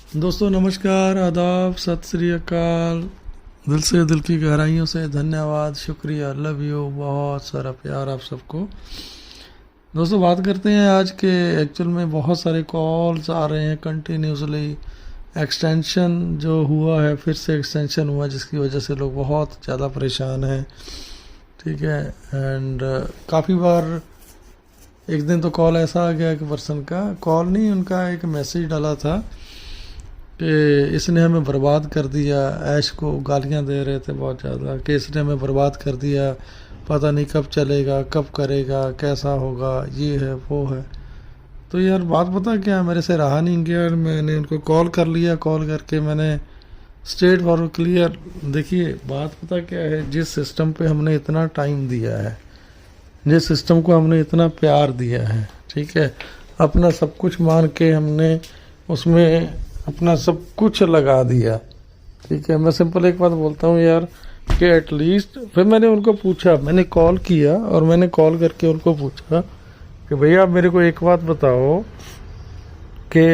दोस्तों नमस्कार, आदाब, सत श्री अकाल। दिल से, दिल की गहराइयों से धन्यवाद, शुक्रिया, लव यू, बहुत सारा प्यार आप सबको। दोस्तों बात करते हैं आज के। एक्चुअल में बहुत सारे कॉल्स आ रहे हैं कंटिन्यूसली। एक्सटेंशन जो हुआ है, फिर से एक्सटेंशन हुआ, जिसकी वजह से लोग बहुत ज़्यादा परेशान हैं। ठीक है। एंड काफ़ी बार एक दिन तो कॉल ऐसा आ गया कि पर्सन का कॉल नहीं, उनका एक मैसेज डाला था कि इसने हमें बर्बाद कर दिया। ऐश को गालियां दे रहे थे बहुत ज़्यादा कि इसने हमें बर्बाद कर दिया, पता नहीं कब चलेगा, कब करेगा, कैसा होगा, ये है वो है। तो यार बात पता क्या, मेरे से रहा नहीं गया और मैंने उनको कॉल कर लिया। कॉल करके मैंने स्ट्रेट फॉरवर्ड क्लियर, देखिए बात पता क्या है, जिस सिस्टम पे हमने इतना टाइम दिया है, जिस सिस्टम को हमने इतना प्यार दिया है, ठीक है, अपना सब कुछ मान के हमने उसमें अपना सब कुछ लगा दिया। ठीक है। मैं सिंपल एक बात बोलता हूँ यार कि एटलीस्ट, फिर मैंने उनको पूछा, मैंने कॉल किया और मैंने कॉल करके उनको पूछा कि भैया आप मेरे को एक बात बताओ कि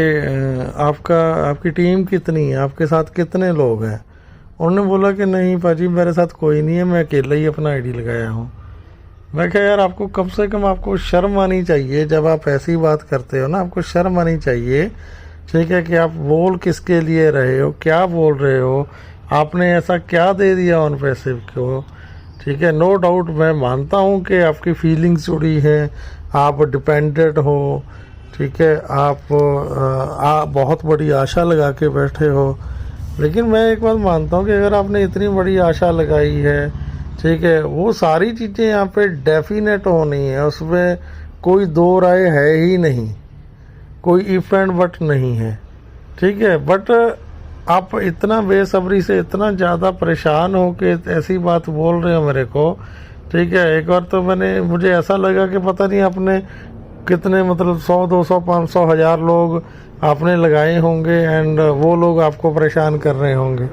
आपकी टीम कितनी है, आपके साथ कितने लोग हैं। उन्होंने बोला कि नहीं पाजी मेरे साथ कोई नहीं है, मैं अकेला ही अपना आईडी लगाया हूँ। मैं कहा यार आपको कम से कम आपको शर्म आनी चाहिए, जब आप ऐसी बात करते हो ना, आपको शर्म आनी चाहिए। ठीक है कि आप बोल किसके लिए रहे हो, क्या बोल रहे हो, आपने ऐसा क्या दे दिया ऑन पैसिव को। ठीक है। नो डाउट मैं मानता हूँ कि आपकी फीलिंग्स जुड़ी हैं, आप डिपेंडेंट हो। ठीक है। आप बहुत बड़ी आशा लगा के बैठे हो। लेकिन मैं एक बात मानता हूँ कि अगर आपने इतनी बड़ी आशा लगाई है, ठीक है, वो सारी चीज़ें यहाँ पे डेफिनेट होनी है, उसमें कोई दो राय है ही नहीं, कोई इफ एंड बट नहीं है। ठीक है। बट आप इतना बेसब्री से, इतना ज़्यादा परेशान हो के ऐसी बात बोल रहे हो मेरे को। ठीक है। एक बार तो मुझे ऐसा लगा कि पता नहीं आपने कितने, मतलब 100, 200, 500, 1000 लोग आपने लगाए होंगे एंड वो लोग आपको परेशान कर रहे होंगे।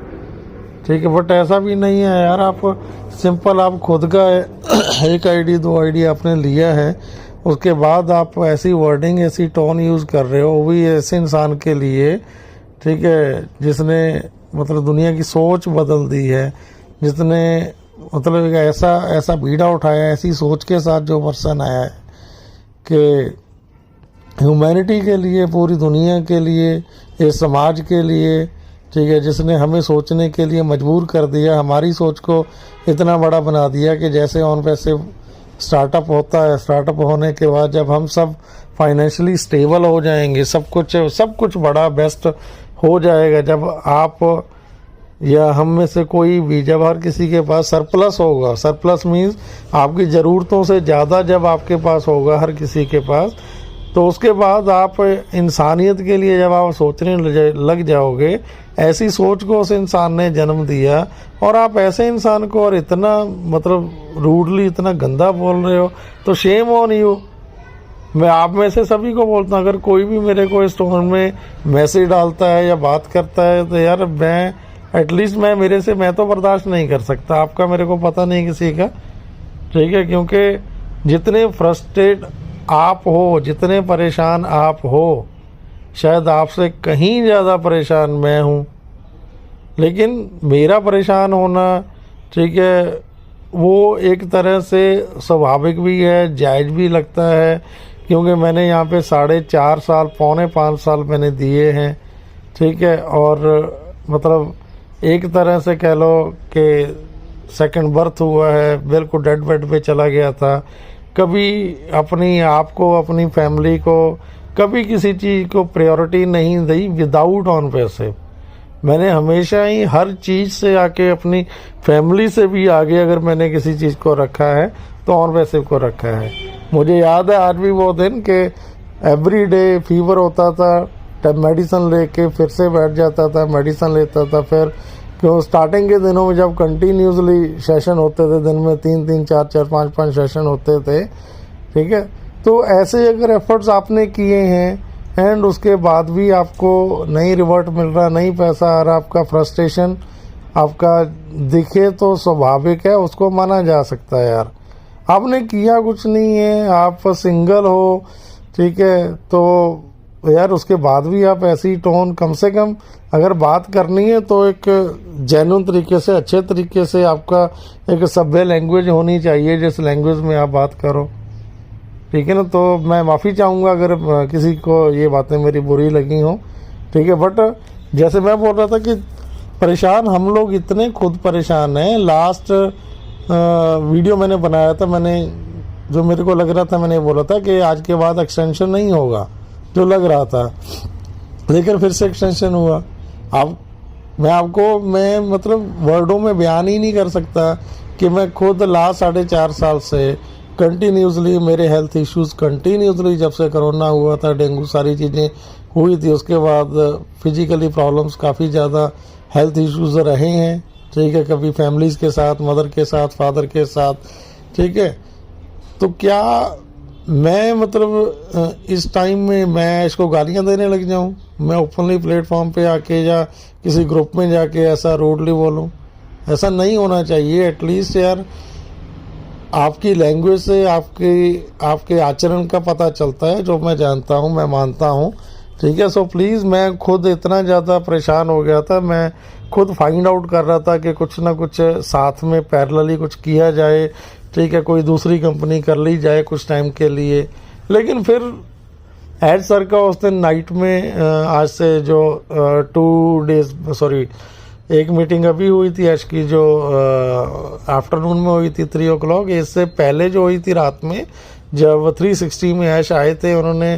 ठीक है। बट ऐसा भी नहीं है यार, आप सिंपल आप खुद का एक आईडी, 2 आईडी आपने लिया है, उसके बाद आप ऐसी वर्डिंग, ऐसी टोन यूज़ कर रहे हो, वो भी ऐसे इंसान के लिए, ठीक है, जिसने मतलब दुनिया की सोच बदल दी है, जिसने मतलब एक ऐसा बीड़ा उठाया, ऐसी सोच के साथ जो पर्सन आया है कि ह्यूमैनिटी के लिए, पूरी दुनिया के लिए, इस समाज के लिए, ठीक है, जिसने हमें सोचने के लिए मजबूर कर दिया, हमारी सोच को इतना बड़ा बना दिया कि जैसे ऑन पैसिव स्टार्टअप होता है, स्टार्टअप होने के बाद जब हम सब फाइनेंशियली स्टेबल हो जाएंगे, सब कुछ बड़ा बेस्ट हो जाएगा, जब आप या हम में से कोई भी, जब हर किसी के पास सरप्लस होगा, सरप्लस मीन्स आपकी ज़रूरतों से ज़्यादा जब आपके पास होगा हर किसी के पास, तो उसके बाद आप इंसानियत के लिए जब आप सोचने लग जाओगे, ऐसी सोच को उस इंसान ने जन्म दिया, और आप ऐसे इंसान को और इतना मतलब रूडली, इतना गंदा बोल रहे हो, तो शेम ऑन यू। मैं आप में से सभी को बोलता हूँ, अगर कोई भी मेरे को इस टोन में मैसेज डालता है या बात करता है, तो यार मैं एटलीस्ट मैं तो बर्दाश्त नहीं कर सकता। आपका मेरे को पता नहीं किसी का। ठीक है। क्योंकि जितने फ्रस्ट्रेट आप हो, जितने परेशान आप हो, शायद आपसे कहीं ज़्यादा परेशान मैं हूँ। लेकिन मेरा परेशान होना, ठीक है, वो एक तरह से स्वाभाविक भी है, जायज़ भी लगता है, क्योंकि मैंने यहाँ पे 4.5 साल, पौने 5 साल मैंने दिए हैं। ठीक है। और मतलब एक तरह से कह लो कि सेकंड बर्थ हुआ है, बिल्कुल डेड बेड पे चला गया था। कभी अपनी आप को, अपनी फैमिली को, कभी किसी चीज़ को प्रायोरिटी नहीं दी विदाउट ऑन पैसिव। मैंने हमेशा ही हर चीज़ से आके अपनी फैमिली से भी आगे अगर मैंने किसी चीज़ को रखा है तो ऑन पैसिव को रखा है। मुझे याद है आज भी वो दिन कि एवरी डे फीवर होता था, तब मेडिसिन लेके फिर से बैठ जाता था, मेडिसिन लेता था। फिर क्यों स्टार्टिंग के दिनों में जब कंटिन्यूसली सेशन होते थे, दिन में 3-3, 4-4, 5-5 सेशन होते थे, ठीक है, तो ऐसे अगर एफर्ट्स आपने किए हैं एंड उसके बाद भी आपको नहीं रिवर्ट मिल रहा, नहीं पैसा आ रहा, आपका फ्रस्ट्रेशन आपका दिखे, तो स्वाभाविक है, उसको माना जा सकता है। यार आपने किया कुछ नहीं है, आप सिंगल हो, ठीक है, तो यार उसके बाद भी आप ऐसी टोन, कम से कम अगर बात करनी है तो एक जेन्युइन तरीके से, अच्छे तरीके से, आपका एक सभ्य लैंग्वेज होनी चाहिए जिस लैंग्वेज में आप बात करो, ठीक है ना। तो मैं माफ़ी चाहूँगा अगर किसी को ये बातें मेरी बुरी लगी हों, ठीक है। बट जैसे मैं बोल रहा था कि परेशान हम लोग इतने खुद परेशान हैं। लास्ट वीडियो मैंने बनाया था, मैंने जो मेरे को लग रहा था, मैंने बोला था कि आज के बाद एक्सटेंशन नहीं होगा, जो लग रहा था, लेकिन फिर से एक्सटेंशन हुआ। अब मैं मतलब वर्डों में बयान ही नहीं कर सकता कि मैं खुद लास्ट 4.5 साल से कंटिन्यूसली मेरे हेल्थ इश्यूज कंटिन्यूसली, जब से कोरोना हुआ था, डेंगू सारी चीज़ें हुई थी, उसके बाद फिजिकली प्रॉब्लम्स काफ़ी ज़्यादा हेल्थ इश्यूज रहे हैं, ठीक है। कभी फैमिलीज़ के साथ, मदर के साथ, फादर के साथ, ठीक है। तो क्या मैं मतलब इस टाइम में मैं इसको गालियां देने लग जाऊं? मैं ओपनली प्लेटफॉर्म पे आके या किसी ग्रुप में जाके ऐसा रूडली बोलूं? ऐसा नहीं होना चाहिए। एटलीस्ट यार आपकी लैंग्वेज से आपके आचरण का पता चलता है, जो मैं जानता हूं, मैं मानता हूं, ठीक है। सो प्लीज़, मैं खुद इतना ज़्यादा परेशान हो गया था, मैं खुद फाइंड आउट कर रहा था कि कुछ ना कुछ साथ में पैरेलली कुछ किया जाए, ठीक है। कोई दूसरी कंपनी कर ली जाए कुछ टाइम के लिए। लेकिन फिर एड सर का उस दिन नाइट में आज से जो 2 डेज सॉरी एक मीटिंग अभी हुई थी ऐश की, जो आफ्टरनून में हुई थी 3 o'clock। इससे पहले जो हुई थी रात में, जब 360 में ऐश आए थे, उन्होंने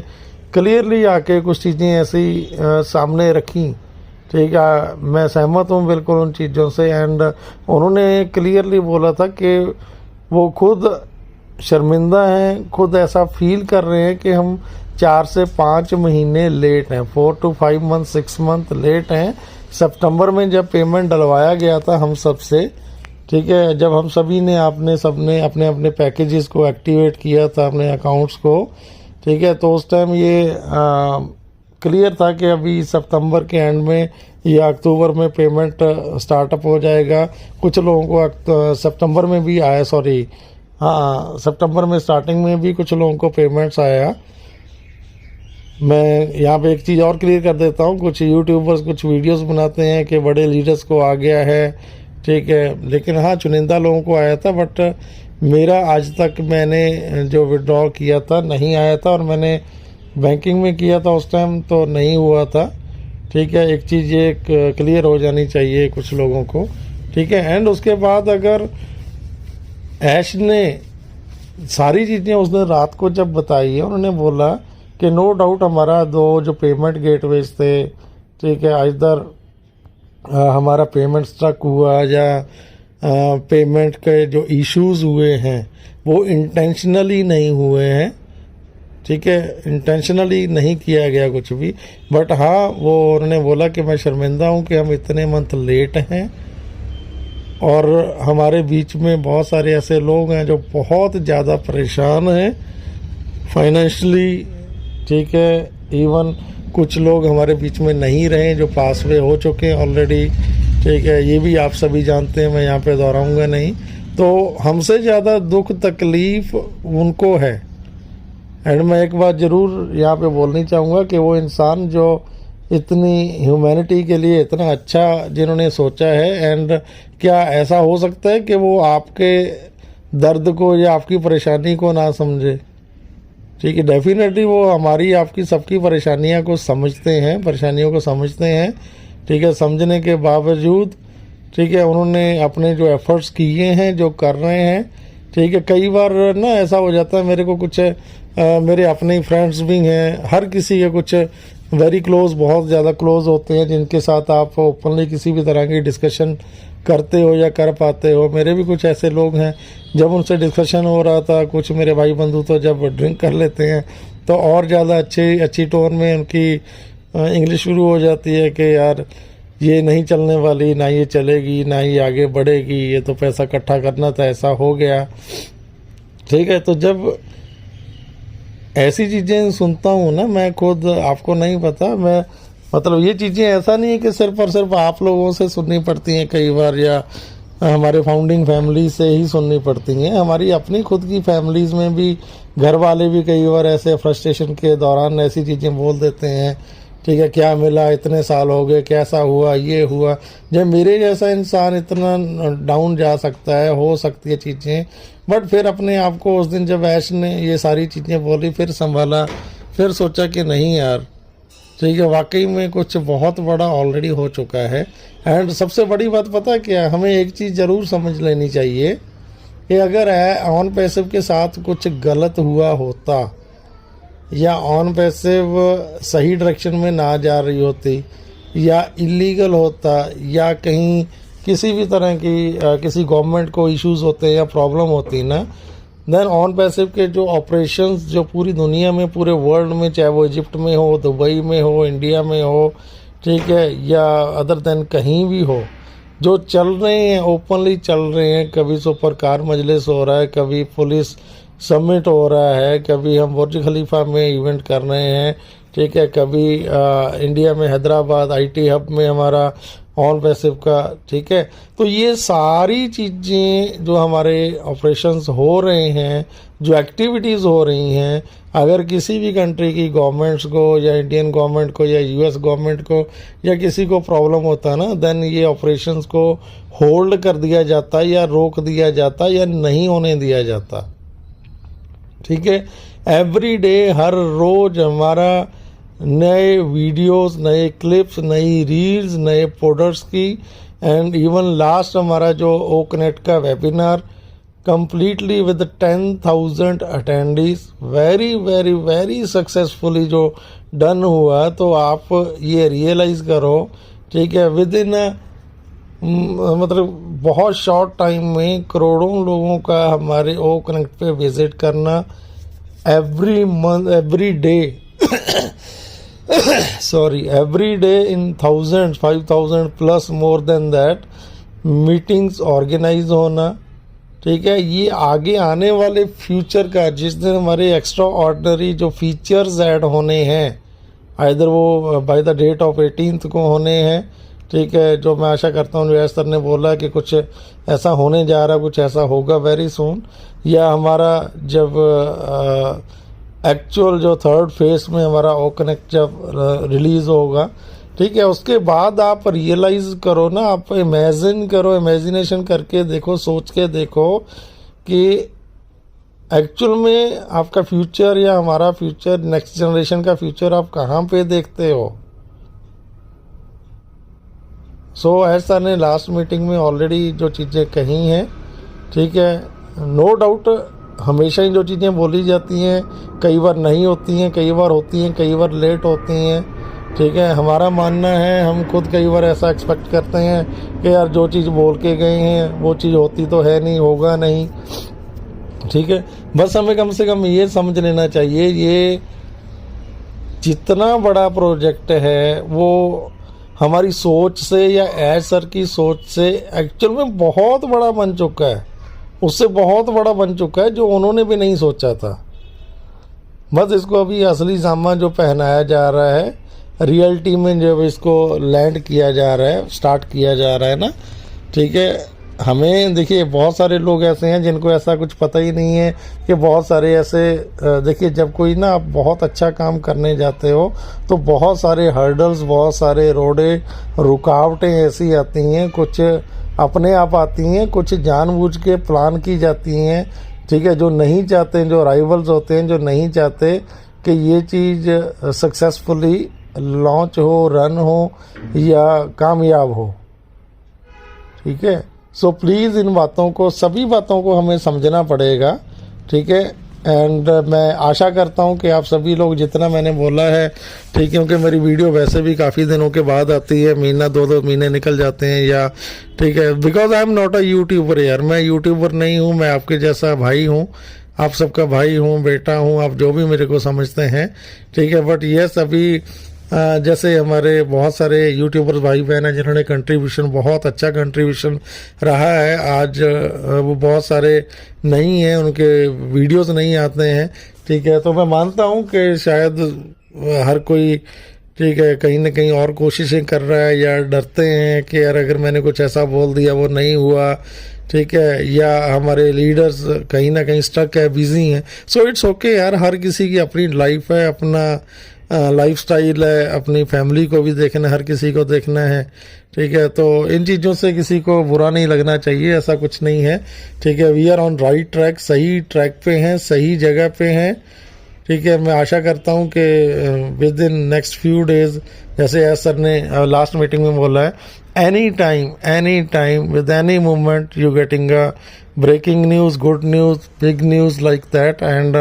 क्लियरली आके कुछ चीज़ें ऐसी सामने रखी, ठीक है। मैं सहमत हूँ बिल्कुल उन चीज़ों से। एंड उन्होंने क्लियरली बोला था कि वो खुद शर्मिंदा हैं, खुद ऐसा फील कर रहे हैं कि हम 4 से 5 महीने लेट हैं, 4 to 5 months 6 month लेट हैं। सितंबर में जब पेमेंट डलवाया गया था हम सब से, ठीक है, जब हम सभी ने सबने अपने अपने पैकेजेस को एक्टिवेट किया था, अपने अकाउंट्स को, ठीक है, तो उस टाइम ये क्लियर था कि अभी सितंबर के एंड में या अक्टूबर में पेमेंट स्टार्टअप हो जाएगा। कुछ लोगों को सितंबर में भी आया, सितंबर में स्टार्टिंग में भी कुछ लोगों को पेमेंट्स आया। मैं यहाँ पे एक चीज़ और क्लियर कर देता हूँ, कुछ यूट्यूबर्स कुछ वीडियोस बनाते हैं कि बड़े लीडर्स को आ गया है, ठीक है, लेकिन हाँ चुनिंदा लोगों को आया था। बट मेरा आज तक मैंने जो विड्रॉ किया था नहीं आया था, और मैंने बैंकिंग में किया था उस टाइम तो नहीं हुआ था, ठीक है। एक चीज़ ये क्लियर हो जानी चाहिए कुछ लोगों को, ठीक है। एंड उसके बाद अगर ऐश ने सारी चीज़ें उसने रात को जब बताई है, उन्होंने बोला कि नो डाउट हमारा 2 जो पेमेंट गेटवेज थे, ठीक है, इधर हमारा पेमेंट स्ट्रक हुआ या पेमेंट के जो इश्यूज हुए हैं वो इंटेंशनली नहीं हुए हैं, ठीक है, इंटेंशनली नहीं किया गया कुछ भी। बट हाँ, वो उन्होंने बोला कि मैं शर्मिंदा हूँ कि हम इतने मंथ लेट हैं, और हमारे बीच में बहुत सारे ऐसे लोग हैं जो बहुत ज़्यादा परेशान हैं फाइनेंशियली, ठीक है। इवन कुछ लोग हमारे बीच में नहीं रहे जो पास में हो चुके हैं ऑलरेडी, ठीक है, ये भी आप सभी जानते हैं, मैं यहाँ पे दोहराऊंगा नहीं। तो हमसे ज़्यादा दुख तकलीफ़ उनको है। एंड मैं एक बात ज़रूर यहाँ पे बोलनी चाहूँगा कि वो इंसान जो इतनी ह्यूमैनिटी के लिए इतना अच्छा जिन्होंने सोचा है, एंड क्या ऐसा हो सकता है कि वो आपके दर्द को या आपकी परेशानी को ना समझे, ठीक है। डेफिनेटली वो हमारी आपकी सबकी परेशानियों को समझते हैं, ठीक है। समझने के बावजूद, ठीक है, उन्होंने अपने जो एफर्ट्स किए हैं, जो कर रहे हैं, ठीक है। कई बार ना ऐसा हो जाता है, मेरे को कुछ मेरे अपने फ्रेंड्स भी हैं, हर किसी के कुछ वेरी क्लोज, बहुत ज़्यादा क्लोज होते हैं, जिनके साथ आप ओपनली किसी भी तरह की डिस्कशन करते हो या कर पाते हो। मेरे भी कुछ ऐसे लोग हैं, जब उनसे डिस्कशन हो रहा था, कुछ मेरे भाई बंधु तो जब ड्रिंक कर लेते हैं तो और ज़्यादा अच्छी टोन में उनकी इंग्लिश शुरू हो जाती है कि यार ये नहीं चलने वाली, ना ये चलेगी, ना ये आगे बढ़ेगी, ये तो पैसा इकट्ठा करना था, ऐसा हो गया, ठीक है। तो जब ऐसी चीज़ें सुनता हूँ ना, मैं खुद, आपको नहीं पता, मैं मतलब ये चीज़ें ऐसा नहीं है कि सिर्फ और सिर्फ आप लोगों से सुननी पड़ती हैं कई बार, या हमारे फाउंडिंग फैमिली से ही सुननी पड़ती हैं। हमारी अपनी खुद की फैमिलीज़ में भी घर वाले भी कई बार ऐसे फ्रस्ट्रेशन के दौरान ऐसी चीज़ें बोल देते हैं, ठीक है, क्या मिला, इतने साल हो गए, कैसा हुआ, ये हुआ। जब मेरे जैसा इंसान इतना डाउन जा सकता है, हो सकती है चीज़ें, बट फिर अपने आप को उस दिन जब ऐश ने ये सारी चीज़ें बोली, फिर संभाला, फिर सोचा कि नहीं यार, ठीक है, वाकई में कुछ बहुत बड़ा ऑलरेडी हो चुका है। एंड सबसे बड़ी बात पता है क्या, हमें एक चीज़ ज़रूर समझ लेनी चाहिए कि अगर ऑन पैसिव के साथ कुछ गलत हुआ होता या ऑन पैसिव सही डायरेक्शन में ना जा रही होती या इलीगल होता या कहीं किसी भी तरह की किसी गवर्नमेंट को इश्यूज़ होते या प्रॉब्लम होती ना, देन ऑन पैसिव के जो ऑपरेशंस जो पूरी दुनिया में, पूरे वर्ल्ड में, चाहे वो इजिप्ट में हो, दुबई में हो, इंडिया में हो, ठीक है, या अदर देन कहीं भी हो, जो चल रहे हैं ओपनली चल रहे हैं। कभी सुपर कार मजलिस हो रहा है, कभी पुलिस समिट हो रहा है, कभी हम बुर्ज खलीफा में इवेंट कर रहे हैं, ठीक है, कभी इंडिया में हैदराबाद आईटी हब में हमारा ऑन पैसिव का, ठीक है। तो ये सारी चीज़ें जो हमारे ऑपरेशंस हो रहे हैं, जो एक्टिविटीज़ हो रही हैं, अगर किसी भी कंट्री की गवर्नमेंट्स को या इंडियन गवर्नमेंट को या यूएस गवर्नमेंट को या किसी को प्रॉब्लम होता है ना, देन ये ऑपरेशंस को होल्ड कर दिया जाता या रोक दिया जाता या नहीं होने दिया जाता, ठीक है। एवरी डे, हर रोज़ हमारा नए वीडियोस, नए क्लिप्स, नई रील्स, नए प्रोडक्ट्स की, एंड इवन लास्ट हमारा जो ओकनेट का webinar completely with 10,000 attendees very very very successfully जो डन हुआ। तो आप ये रियलाइज़ करो, ठीक है, विद इन मतलब बहुत शॉर्ट टाइम में करोड़ों लोगों का हमारे ओ कनेक्ट पे विजिट करना, every month, every day sorry, every day in thousands, 5,000 plus more than that meetings organise होना, ठीक है। ये आगे आने वाले फ्यूचर का, जिस दिन हमारे एक्स्ट्रा ऑर्डिनरी जो फीचर्स ऐड होने हैं, आइदर वो by the date of 18th को होने हैं, ठीक है, जो मैं आशा करता हूँ जो सर ने बोला कि कुछ ऐसा होने जा रहा, कुछ ऐसा होगा वेरी सून, या हमारा जब एक्चुअल जो थर्ड फेज में हमारा ओ कनेक्ट जब रिलीज़ होगा, ठीक है, उसके बाद आप रियलाइज़ करो ना, आप इमेजिन करो, इमेजिनेशन करके देखो, सोच के देखो कि एक्चुअल में आपका फ्यूचर या हमारा फ्यूचर, नेक्स्ट जनरेशन का फ्यूचर आप कहाँ पे देखते हो। सो ऐसा ने लास्ट मीटिंग में ऑलरेडी जो चीज़ें कही हैं, ठीक है, नो डाउट हमेशा ही जो चीज़ें बोली जाती हैं कई बार नहीं होती हैं, कई बार होती हैं, कई बार लेट होती हैं, ठीक है। हमारा मानना है, हम खुद कई बार ऐसा एक्सपेक्ट करते हैं कि यार जो चीज़ बोल के गए हैं वो चीज़ होती तो है नहीं, होगा नहीं, ठीक है। बस हमें कम से कम ये समझ लेना चाहिए, ये जितना बड़ा प्रोजेक्ट है वो हमारी सोच से या एज सर की सोच से एक्चुअल में बहुत बड़ा बन चुका है, उससे बहुत बड़ा बन चुका है जो उन्होंने भी नहीं सोचा था। बस इसको अभी असली सामान जो पहनाया जा रहा है, रियलिटी में जब इसको लैंड किया जा रहा है, स्टार्ट किया जा रहा है ना, ठीक है। हमें देखिए बहुत सारे लोग ऐसे हैं जिनको ऐसा कुछ पता ही नहीं है कि बहुत सारे ऐसे, देखिए जब कोई ना आप बहुत अच्छा काम करने जाते हो तो बहुत सारे हर्डल्स, बहुत सारे रोडे, रुकावटें ऐसी आती हैं, कुछ अपने आप आती हैं, कुछ जानबूझ के प्लान की जाती हैं, ठीक है, जो नहीं चाहते, जो राइवल्स होते हैं, जो नहीं चाहते कि ये चीज़ सक्सेसफुली लॉन्च हो, रन हो या कामयाब हो, ठीक है। सो प्लीज़ इन बातों को, सभी बातों को हमें समझना पड़ेगा, ठीक है। एंड मैं आशा करता हूँ कि आप सभी लोग जितना मैंने बोला है, ठीक है, क्योंकि मेरी वीडियो वैसे भी काफ़ी दिनों के बाद आती है, महीना दो महीने निकल जाते हैं या, ठीक है, because I am not a YouTuber यार, मैं यूट्यूबर नहीं हूँ, मैं आपके जैसा भाई हूँ, आप सबका भाई हूँ, बेटा हूँ, आप जो भी मेरे को समझते हैं, ठीक है। बट यस, अभी जैसे हमारे बहुत सारे यूट्यूबर्स भाई बहन हैं जिन्होंने कंट्रीब्यूशन, बहुत अच्छा कंट्रीब्यूशन रहा है, आज वो बहुत सारे नहीं हैं, उनके वीडियोस नहीं आते हैं, ठीक है। तो मैं मानता हूँ कि शायद हर कोई ठीक है, कहीं ना कहीं और कोशिशें कर रहा है, या डरते हैं कि यार अगर मैंने कुछ ऐसा बोल दिया वो नहीं हुआ, ठीक है, या हमारे लीडर्स कहीं ना कहीं स्टक है, बिजी हैं। सो इट्स ओके यार, हर किसी की अपनी लाइफ है, अपना लाइफ स्टाइल है, अपनी फैमिली को भी देखना है, हर किसी को देखना है, ठीक है। तो इन चीज़ों से किसी को बुरा नहीं लगना चाहिए, ऐसा कुछ नहीं है, ठीक है। We are on right track, सही ट्रैक पे हैं, सही जगह पे हैं, ठीक है। मैं आशा करता हूँ कि within next few days, जैसे एस सर ने लास्ट मीटिंग में बोला है, any time with any moment you getting a breaking news, good news, big news like that. And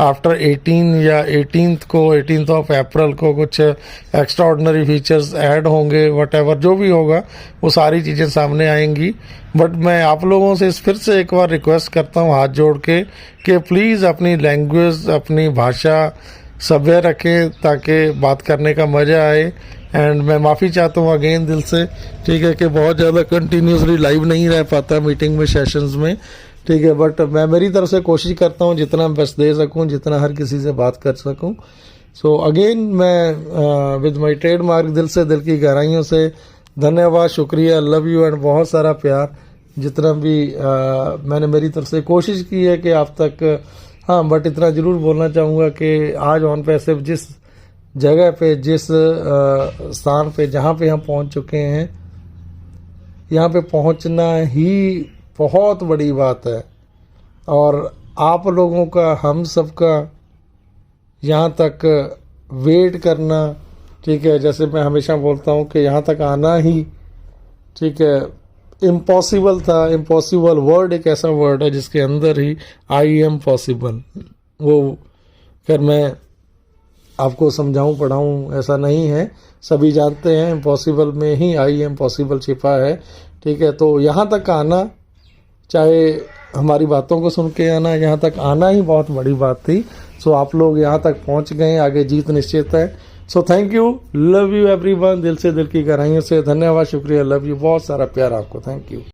after 18 या 18th ऑफ अप्रैल को कुछ एक्स्ट्रा ऑर्डिनरी फीचर्स ऐड होंगे, whatever जो भी होगा वो सारी चीज़ें सामने आएंगी। बट मैं आप लोगों से फिर से एक बार रिक्वेस्ट करता हूँ हाथ जोड़ के कि प्लीज़ अपनी लैंग्वेज, अपनी भाषा सभ्य रखें ताकि बात करने का मज़ा आए। एंड मैं माफ़ी चाहता हूँ अगेन दिल से, ठीक है, कि बहुत ज़्यादा कंटिन्यूसली लाइव नहीं रह पाता मीटिंग में, सेशंस में, ठीक है। बट मैं मेरी तरफ से कोशिश करता हूँ जितना बेस्ट दे सकूँ, जितना हर किसी से बात कर सकूँ। सो अगेन मैं विद माई ट्रेडमार्क दिल से, दिल की गहराइयों से धन्यवाद, शुक्रिया, लव यू एंड बहुत सारा प्यार। जितना भी मैंने मेरी तरफ से कोशिश की है कि आप तक, हाँ, बट इतना ज़रूर बोलना चाहूँगा कि आज ऑन पैसिव जिस जगह पे, जिस स्थान पे, जहाँ पे हम पहुँच चुके हैं, यहाँ पे पहुँचना ही बहुत बड़ी बात है। और आप लोगों का, हम सब का यहाँ तक वेट करना, ठीक है, जैसे मैं हमेशा बोलता हूँ कि यहाँ तक आना ही, ठीक है, इम्पॉसिबल था। इम्पॉसिबल वर्ड एक ऐसा वर्ड है जिसके अंदर ही आई एम पॉसिबल, वो फिर मैं आपको समझाऊं पढ़ाऊं ऐसा नहीं है, सभी जानते हैं इम्पॉसिबल में ही आई एम पॉसिबल छिपा है, ठीक है। तो यहाँ तक आना, चाहे हमारी बातों को सुन के आना, यहाँ तक आना ही बहुत बड़ी बात थी। सो आप लोग यहाँ तक पहुँच गए, आगे जीत निश्चित है। So thank you, love you everyone, दिल से, दिल की गहराइयों से धन्यवाद, शुक्रिया, लव यू, बहुत सारा प्यार आपको, थैंक यू।